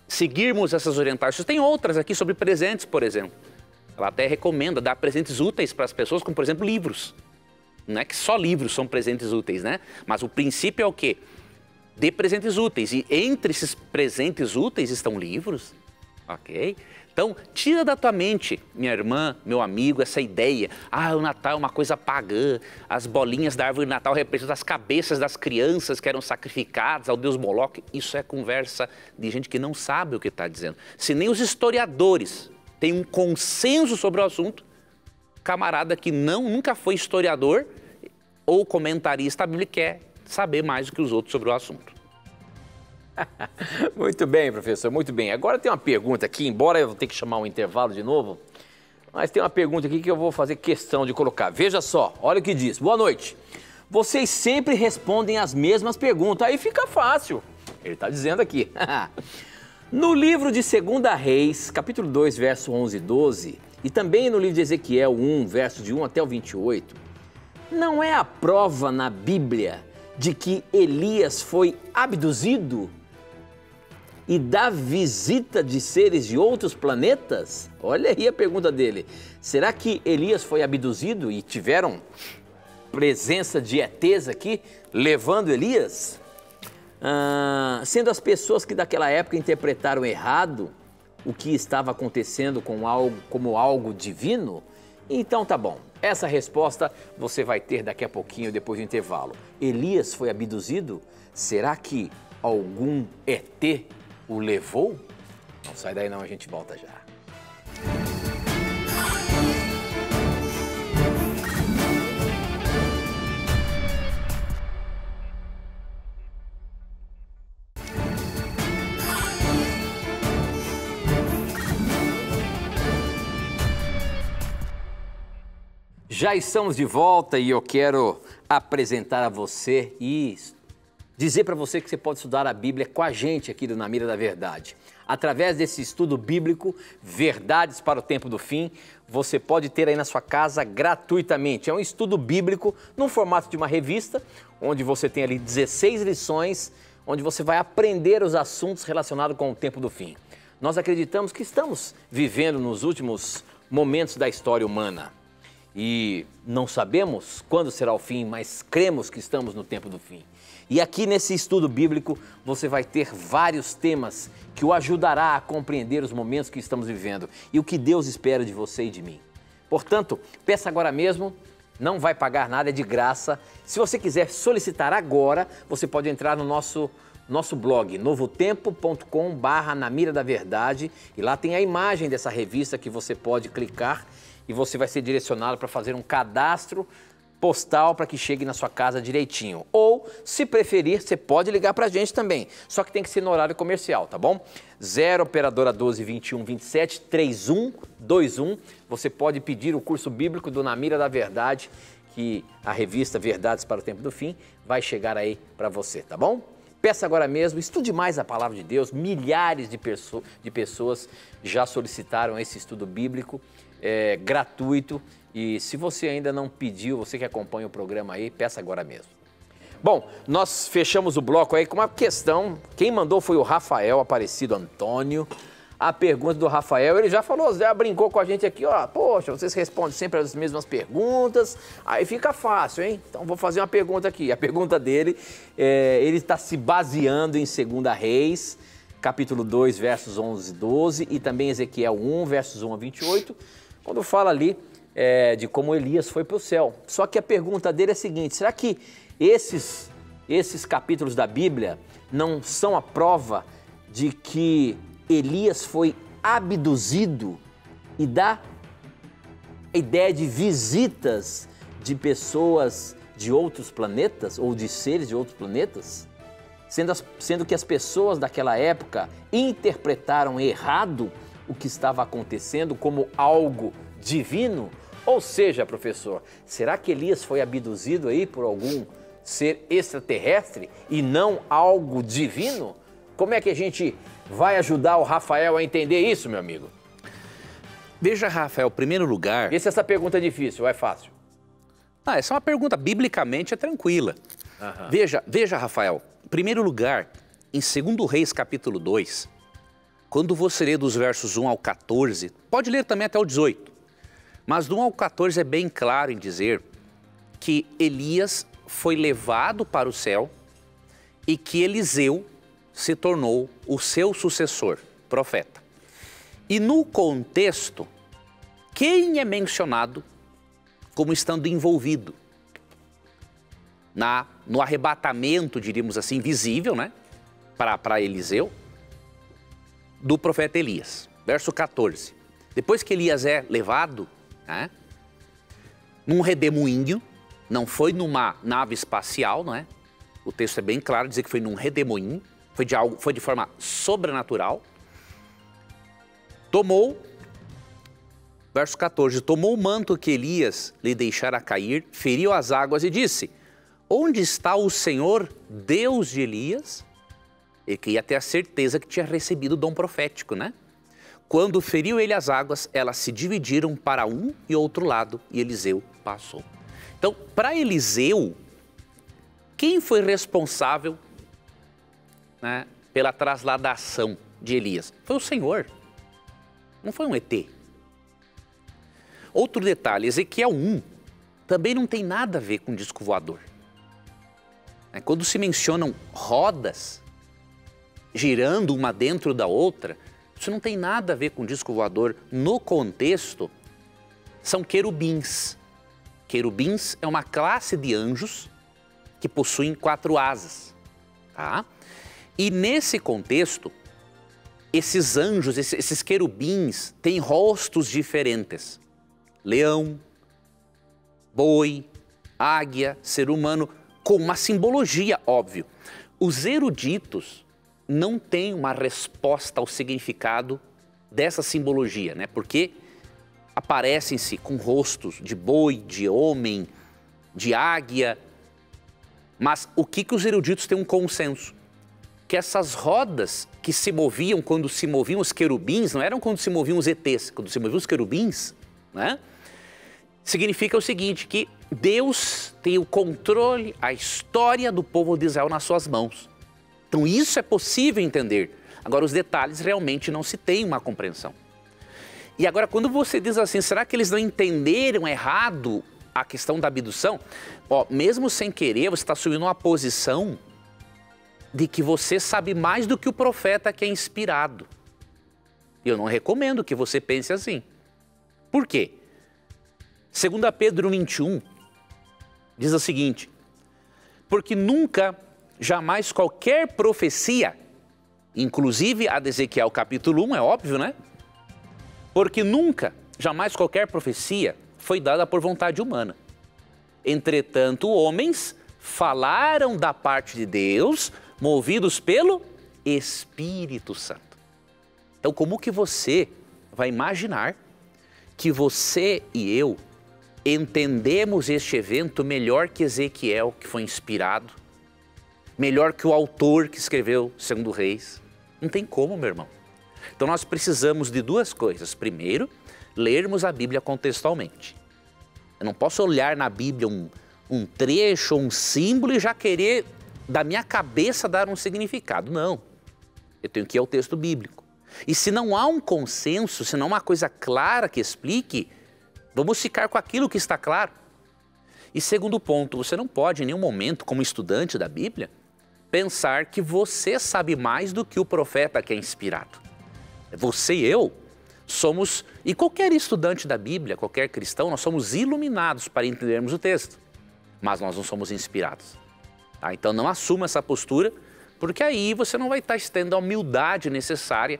seguirmos essas orientações. Tem outras aqui sobre presentes, por exemplo. Ela até recomenda dar presentes úteis para as pessoas, como por exemplo livros. Não é que só livros são presentes úteis, né? Mas o princípio é o quê? Dê presentes úteis. E entre esses presentes úteis estão livros, ok? Então, tira da tua mente, minha irmã, meu amigo, essa ideia. Ah, o Natal é uma coisa pagã. As bolinhas da árvore de Natal representam as cabeças das crianças que eram sacrificadas ao deus Moloque. Isso é conversa de gente que não sabe o que está dizendo. Se nem os historiadores têm um consenso sobre o assunto, camarada que nunca foi historiador ou comentarista bíblico quer saber mais do que os outros sobre o assunto. Muito bem, professor, muito bem. Agora tem uma pergunta aqui, embora eu vou ter que chamar um intervalo de novo, mas tem uma pergunta aqui que eu vou fazer questão de colocar. Veja só, olha o que diz. Boa noite. Vocês sempre respondem as mesmas perguntas, aí fica fácil. Ele está dizendo aqui. No livro de 2 Reis, capítulo 2, verso 11 e 12, e também no livro de Ezequiel 1, verso de 1 até o 28, não é a prova na Bíblia de que Elias foi abduzido e da visita de seres de outros planetas? Olha aí a pergunta dele. Será que Elias foi abduzido e tiveram presença de ETs aqui, levando Elias? Sendo as pessoas que daquela época interpretaram errado o que estava acontecendo como algo divino? Então tá bom. Essa resposta você vai ter daqui a pouquinho, depois do intervalo. Elias foi abduzido? Será que algum ET o levou? Não sai daí não, a gente volta já. Já estamos de volta e eu quero apresentar a você e dizer para você que você pode estudar a Bíblia com a gente aqui do Na Mira da Verdade. Através desse estudo bíblico, Verdades para o Tempo do Fim, você pode ter aí na sua casa gratuitamente. É um estudo bíblico no formato de uma revista, onde você tem ali 16 lições, onde você vai aprender os assuntos relacionados com o tempo do fim. Nós acreditamos que estamos vivendo nos últimos momentos da história humana. E não sabemos quando será o fim, mas cremos que estamos no tempo do fim. E aqui nesse estudo bíblico você vai ter vários temas que o ajudará a compreender os momentos que estamos vivendo e o que Deus espera de você e de mim. Portanto, peça agora mesmo, não vai pagar nada, é de graça. Se você quiser solicitar agora, você pode entrar no nosso blog, novotempo.com/Na Mira da Verdade, e lá tem a imagem dessa revista que você pode clicar e você vai ser direcionado para fazer um cadastro postal para que chegue na sua casa direitinho. Ou, se preferir, você pode ligar para a gente também, só que tem que ser no horário comercial, tá bom? 0 operadora 12 21 27 3121. Você pode pedir o curso bíblico do Na Mira da Verdade, que a revista Verdades para o Tempo do Fim vai chegar aí para você, tá bom? Peça agora mesmo, estude mais a Palavra de Deus. Milhares de pessoas já solicitaram esse estudo bíblico gratuito. E se você ainda não pediu, você que acompanha o programa aí, peça agora mesmo. Bom, nós fechamos o bloco aí com uma questão. Quem mandou foi o Rafael Aparecido Antônio. A pergunta do Rafael, ele já falou, já brincou com a gente aqui, ó. Poxa, vocês respondem sempre as mesmas perguntas, aí fica fácil, hein? Então vou fazer uma pergunta aqui. A pergunta dele, ele está se baseando em 2 Reis, capítulo 2, versos 11 e 12, e também Ezequiel 1, versos 1 a 28, quando fala ali de como Elias foi para o céu. Só que a pergunta dele é a seguinte, será que esses capítulos da Bíblia não são a prova de que Elias foi abduzido e dá a ideia de visitas de pessoas de outros planetas ou de seres de outros planetas? Sendo que as pessoas daquela época interpretaram errado o que estava acontecendo como algo divino? Ou seja, professor, será que Elias foi abduzido aí por algum ser extraterrestre e não algo divino? Como é que a gente vai ajudar o Rafael a entender isso, meu amigo? Veja, Rafael, em primeiro lugar... Vê se essa pergunta é difícil ou é fácil. Essa é uma pergunta, biblicamente, é tranquila. Uhum. Veja, Rafael, em primeiro lugar, em 2 Reis, capítulo 2, quando você lê dos versos 1 ao 14, pode ler também até o 18, mas do 1 ao 14 é bem claro em dizer que Elias foi levado para o céu e que Eliseu se tornou o seu sucessor, profeta. E no contexto, quem é mencionado como estando envolvido no arrebatamento, diríamos assim, visível, né, para Eliseu, do profeta Elias. Verso 14. Depois que Elias é levado, né, num redemoinho, não foi numa nave espacial, não é? O texto é bem claro, dizer que foi num redemoinho, foi de forma sobrenatural. Verso 14, tomou o manto que Elias lhe deixara cair, feriu as águas e disse: onde está o Senhor, Deus de Elias? Ele queria ter a certeza que tinha recebido o dom profético, né? Quando feriu ele as águas, elas se dividiram para um e outro lado e Eliseu passou. Então, para Eliseu, quem foi responsável, né, pela trasladação de Elias? Foi o Senhor, não foi um ET. Outro detalhe, Ezequiel 1 também não tem nada a ver com disco voador. Quando se mencionam rodas girando uma dentro da outra, isso não tem nada a ver com disco voador. No contexto, são querubins. Querubins é uma classe de anjos que possuem 4 asas. Tá? E nesse contexto, esses anjos, esses querubins, têm rostos diferentes. Leão, boi, águia, ser humano, com uma simbologia, óbvio. Os eruditos não têm uma resposta ao significado dessa simbologia, né? Porque aparecem-se com rostos de boi, de homem, de águia. Mas o que os eruditos têm um consenso? Que essas rodas que se moviam quando se moviam os querubins, não eram quando se moviam os ETs, quando se moviam os querubins, né? Significa o seguinte, que Deus tem o controle, a história do povo de Israel nas suas mãos. Então isso é possível entender. Agora os detalhes realmente não se tem uma compreensão. E agora quando você diz assim, será que eles não entenderam errado a questão da abdução? Ó, mesmo sem querer, você está assumindo uma posição de que você sabe mais do que o profeta que é inspirado. E eu não recomendo que você pense assim. Por quê? 2 Pedro 21 diz o seguinte: porque nunca, jamais qualquer profecia, inclusive a de Ezequiel capítulo 1, é óbvio, né? Porque nunca, jamais qualquer profecia foi dada por vontade humana. Entretanto, homens falaram da parte de Deus, movidos pelo Espírito Santo. Então, como que você vai imaginar que você e eu entendemos este evento melhor que Ezequiel, que foi inspirado, melhor que o autor que escreveu 2 Reis? Não tem como, meu irmão. Então nós precisamos de 2 coisas. Primeiro, lermos a Bíblia contextualmente. Eu não posso olhar na Bíblia um trecho, um símbolo e já querer da minha cabeça dar um significado. Não. Eu tenho que ir ao texto bíblico. E se não há um consenso, se não há uma coisa clara que explique, vamos ficar com aquilo que está claro. E segundo ponto, você não pode em nenhum momento, como estudante da Bíblia, pensar que você sabe mais do que o profeta que é inspirado. Você e eu somos, e qualquer estudante da Bíblia, qualquer cristão, nós somos iluminados para entendermos o texto, mas nós não somos inspirados. Tá? Então não assuma essa postura, porque aí você não vai estar tendo a humildade necessária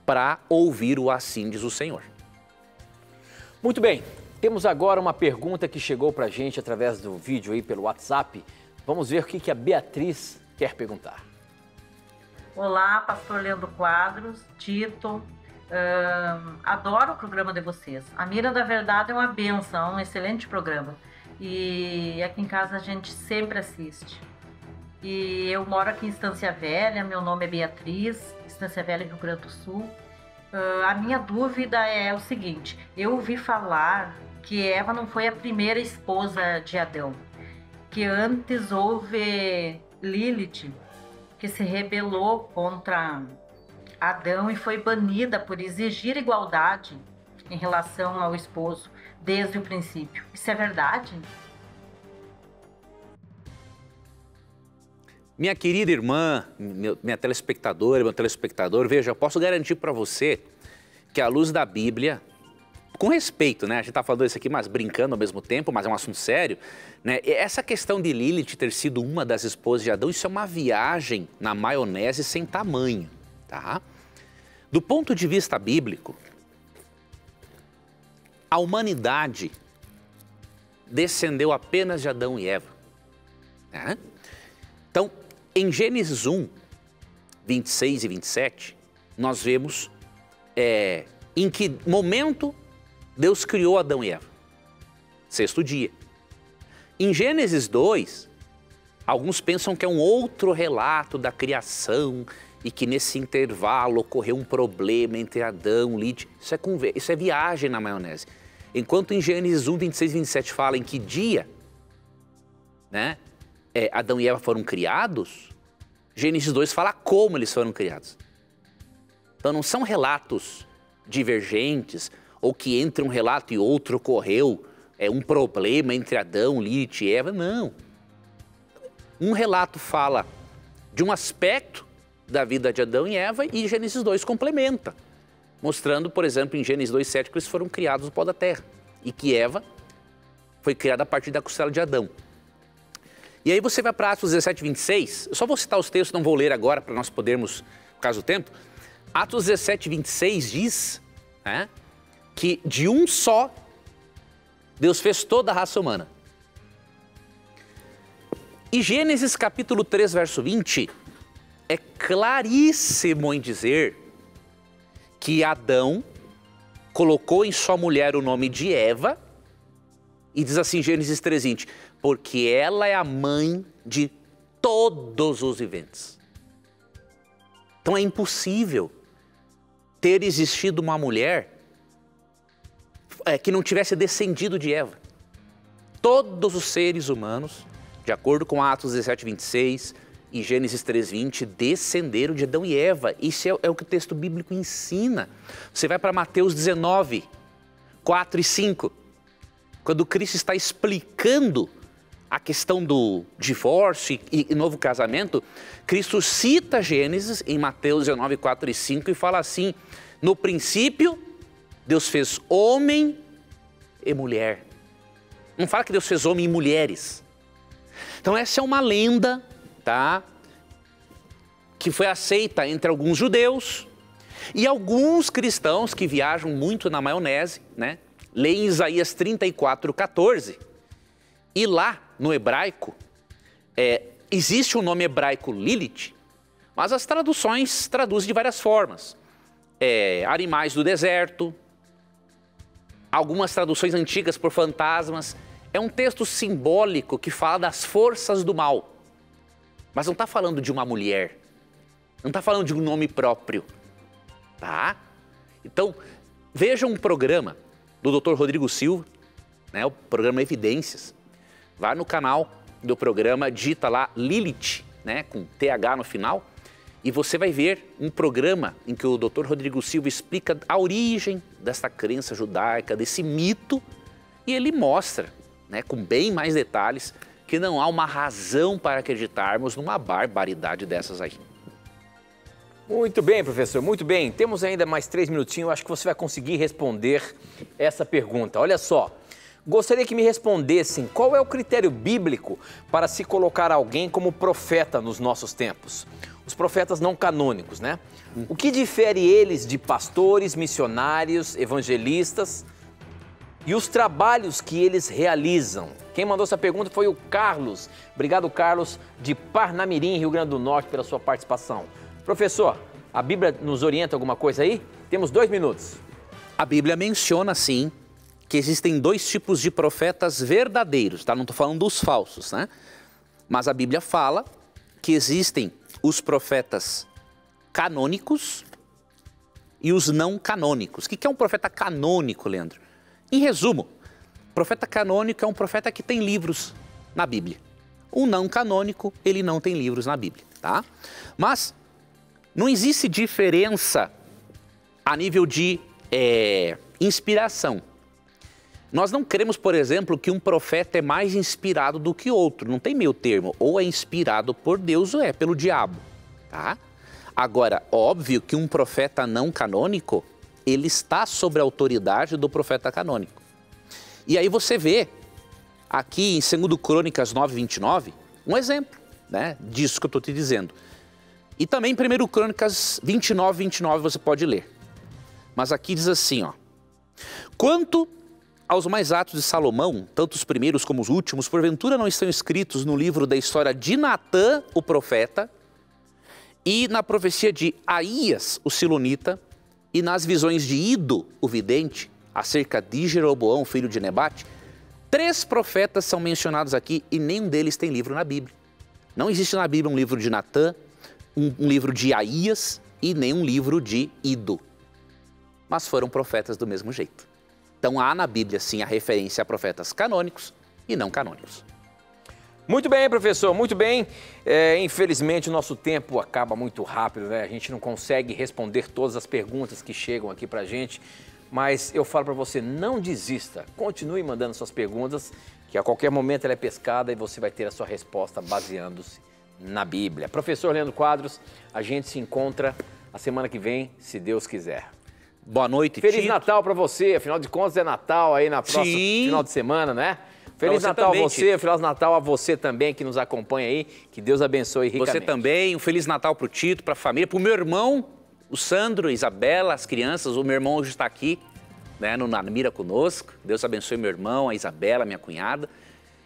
para ouvir o assim diz o Senhor. Muito bem, temos agora uma pergunta que chegou para a gente através do vídeo aí pelo WhatsApp. Vamos ver o que a Beatriz quer perguntar. Olá, pastor Leandro Quadros, Tito, adoro o programa de vocês. A Mira da Verdade é uma bênção, um excelente programa. E aqui em casa a gente sempre assiste. E eu moro aqui em Estância Velha, meu nome é Beatriz, Estância Velha, Rio Grande do Sul. A minha dúvida é o seguinte, eu ouvi falar que Eva não foi a primeira esposa de Adão, que antes houve Lilith, que se rebelou contra Adão e foi banida por exigir igualdade em relação ao esposo desde o princípio. Isso é verdade? Minha querida irmã, minha telespectadora, meu telespectador, veja, eu posso garantir para você que à luz da Bíblia, com respeito, né? A gente está falando isso aqui, mas brincando ao mesmo tempo, mas é um assunto sério, né? Essa questão de Lilith ter sido uma das esposas de Adão, isso é uma viagem na maionese sem tamanho, tá? Do ponto de vista bíblico, a humanidade descendeu apenas de Adão e Eva, né? Então, em Gênesis 1, 26 e 27, nós vemos em que momento Deus criou Adão e Eva. Sexto dia. Em Gênesis 2, alguns pensam que é um outro relato da criação e que nesse intervalo ocorreu um problema entre Adão e Lilith. Isso é viagem na maionese. Enquanto em Gênesis 1, 26 e 27 fala em que dia, né, Adão e Eva foram criados, Gênesis 2 fala como eles foram criados. Então não são relatos divergentes ou que entre um relato e outro ocorreu um problema entre Adão, Lilith e Eva, não. Um relato fala de um aspecto da vida de Adão e Eva e Gênesis 2 complementa, mostrando, por exemplo, em Gênesis 2,7 que eles foram criados no pó da terra e que Eva foi criada a partir da costela de Adão. E aí você vai para Atos 17, 26, eu só vou citar os textos, não vou ler agora para nós podermos, por causa do tempo. Atos 17, 26 diz, né, que de um só Deus fez toda a raça humana. E Gênesis capítulo 3, verso 20, é claríssimo em dizer que Adão colocou em sua mulher o nome de Eva, e diz assim, Gênesis 3, 20, porque ela é a mãe de todos os viventes. Então é impossível ter existido uma mulher que não tivesse descendido de Eva. Todos os seres humanos, de acordo com Atos 17, 26 e Gênesis 3, 20, descenderam de Adão e Eva. Isso é o que o texto bíblico ensina. Você vai para Mateus 19, 4 e 5, quando Cristo está explicando a questão do divórcio e novo casamento, Cristo cita Gênesis em Mateus 19, 4 e 5 e fala assim, no princípio, Deus fez homem e mulher. Não fala que Deus fez homem e mulheres. Então essa é uma lenda, tá? Que foi aceita entre alguns judeus e alguns cristãos que viajam muito na maionese, né? Leem Isaías 34, 14 e lá no hebraico, existe o nome hebraico Lilith, mas as traduções traduzem de várias formas. Animais do deserto, algumas traduções antigas por fantasmas. É um texto simbólico que fala das forças do mal, mas não está falando de uma mulher, não está falando de um nome próprio, tá? Então, veja um programa do Dr. Rodrigo Silva, né, o programa Evidências. Vá no canal do programa, digita lá Lilith, né, com TH no final, e você vai ver um programa em que o Dr. Rodrigo Silva explica a origem dessa crença judaica, desse mito, e ele mostra, né, com bem mais detalhes, que não há uma razão para acreditarmos numa barbaridade dessas aí. Muito bem, professor, muito bem. Temos ainda mais 3 minutinhos, acho que você vai conseguir responder essa pergunta. Olha só. Gostaria que me respondessem qual é o critério bíblico para se colocar alguém como profeta nos nossos tempos. Os profetas não canônicos, né? O que difere eles de pastores, missionários, evangelistas e os trabalhos que eles realizam? Quem mandou essa pergunta foi o Carlos. Obrigado, Carlos, de Parnamirim, Rio Grande do Norte, pela sua participação. Professor, a Bíblia nos orienta alguma coisa aí? Temos 2 minutos. A Bíblia menciona, sim, que existem 2 tipos de profetas verdadeiros, tá? Não estou falando dos falsos, né? Mas a Bíblia fala que existem os profetas canônicos e os não canônicos. O que é um profeta canônico, Leandro? Em resumo, profeta canônico é um profeta que tem livros na Bíblia. O não canônico, ele não tem livros na Bíblia, tá? Mas Não existe diferença a nível de inspiração. Nós não cremos, por exemplo, que um profeta é mais inspirado do que outro. Não tem meio termo. Ou é inspirado por Deus ou é pelo diabo. Tá? Agora, óbvio que um profeta não canônico, ele está sob a autoridade do profeta canônico. E aí você vê aqui em 2 Crônicas 9:29, um exemplo, né, disso que eu estou te dizendo. E também em 1 Crônicas 29:29 você pode ler. Mas aqui diz assim, ó. Quanto aos mais atos de Salomão, tanto os primeiros como os últimos, porventura não estão escritos no livro da história de Natã, o profeta, e na profecia de Aías, o silonita, e nas visões de Ido, o vidente, acerca de Jeroboão, filho de Nebate. 3 profetas são mencionados aqui e nenhum deles tem livro na Bíblia. Não existe na Bíblia um livro de Natã, um livro de Aías e nenhum livro de Ido. Mas foram profetas do mesmo jeito. Então há na Bíblia, sim, a referência a profetas canônicos e não canônicos. Muito bem, professor, muito bem. Infelizmente, o nosso tempo acaba muito rápido, né? A gente não consegue responder todas as perguntas que chegam aqui pra gente. Mas eu falo para você, não desista. Continue mandando suas perguntas, que a qualquer momento ela é pescada e você vai ter a sua resposta baseando-se na Bíblia. Professor Leandro Quadros, a gente se encontra a semana que vem, se Deus quiser. Boa noite, Feliz Tito. Natal para você, afinal de contas é Natal aí na próxima final de semana, né? Feliz Natal também, a você, Tito. Feliz Natal a você também que nos acompanha aí, que Deus abençoe ricamente. Você também, um Feliz Natal para o Tito, para a família, para o meu irmão, o Sandro, a Isabela, as crianças. O meu irmão hoje está aqui, né, na mira conosco. Deus abençoe meu irmão, a Isabela, minha cunhada.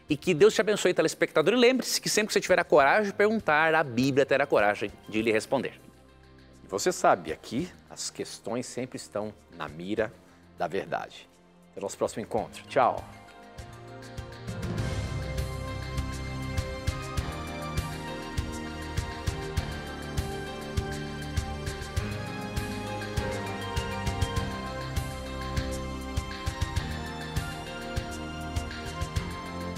E que Deus te abençoe, telespectador. E lembre-se que sempre que você tiver a coragem de perguntar, a Bíblia terá coragem de lhe responder. Você sabe, aqui as questões sempre estão na mira da verdade. Até o nosso próximo encontro. Tchau.